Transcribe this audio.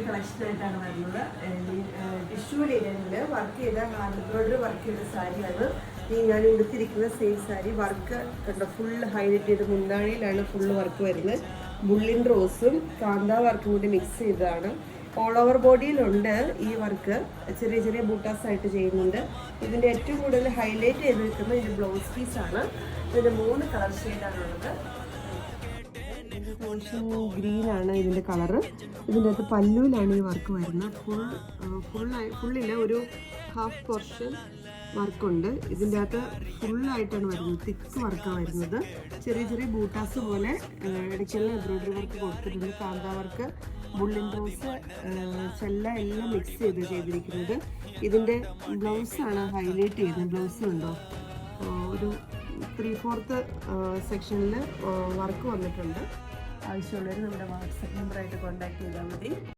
കളക്ഷനായിട്ടാണ് വരുന്നത്. ടിഷ്യൂ ലൈനിൽ വർക്ക് ചെയ്ത ഹാൻഡ് എംബ്രോയിഡറി വർക്ക് ചെയ്ത സാരിയാണ് ഈ ഞാൻ ഉടുത്തിരിക്കുന്ന സെയിം സാരി. വർക്ക് കണ്ടോ, ഫുൾ ഹൈലൈറ്റ് ചെയ്ത് മുന്താണിയിലാണ് ഫുള്ള് വർക്ക് വരുന്നത്. ബുള്ളിൻ റോസും കാന്ത വർക്കും കൂടി മിക്സ് ചെയ്തതാണ്. ഓൾ ഓവർ ബോഡിയിലുണ്ട് ഈ വർക്ക്, ചെറിയ ചെറിയ ബൂട്ടാസ് ആയിട്ട് ചെയ്യുന്നുണ്ട്. ഇതിൻ്റെ ഏറ്റവും കൂടുതൽ ഹൈലൈറ്റ് ചെയ്ത് നിൽക്കുന്ന ഇതിൻ്റെ ബ്ലൗസ് പീസാണ്. ഇതിൻ്റെ 3 കളർ ഷെയ്ഡാണുള്ളത്. ഗ്രീനാണ് ഇതിൻ്റെ കളറ്. ഇതിൻ്റെ അകത്ത് പല്ലുവിലാണ് ഈ വർക്ക് വരുന്നത്. ഫുള്ളില്ല, ഒരു ഹാഫ് പോർഷൻ വർക്കുണ്ട്. ഇതിൻ്റെ അകത്ത് ഫുള്ളായിട്ടാണ് വരുന്നത്, തിക്ക് വർക്കാണ് വരുന്നത്. ചെറിയ ചെറിയ ബൂട്ടാസ് പോലെ ഇടയ്ക്കുള്ള എംബ്രോയിഡറി വർക്ക് കൊടുത്തിട്ടുണ്ട്. കാന്ത വർക്ക്, ബുള്ളിൻ റോസ്, ചെല്ല എല്ലാം മിക്സ് ചെയ്തിരിക്കുന്നത്. ഇതിൻ്റെ ബ്ലൗസാണ് ഹൈലൈറ്റ് ചെയ്യുന്നത്. ബ്ലൗസ് ഉണ്ടോ, ഒരു 3/4 സെക്ഷനിൽ വർക്ക് വന്നിട്ടുണ്ട്. ആവശ്യമുള്ളവർ നമ്മുടെ വാട്സപ്പ് നമ്പറായിട്ട് കോൺടാക്ട് ചെയ്താൽ മതി.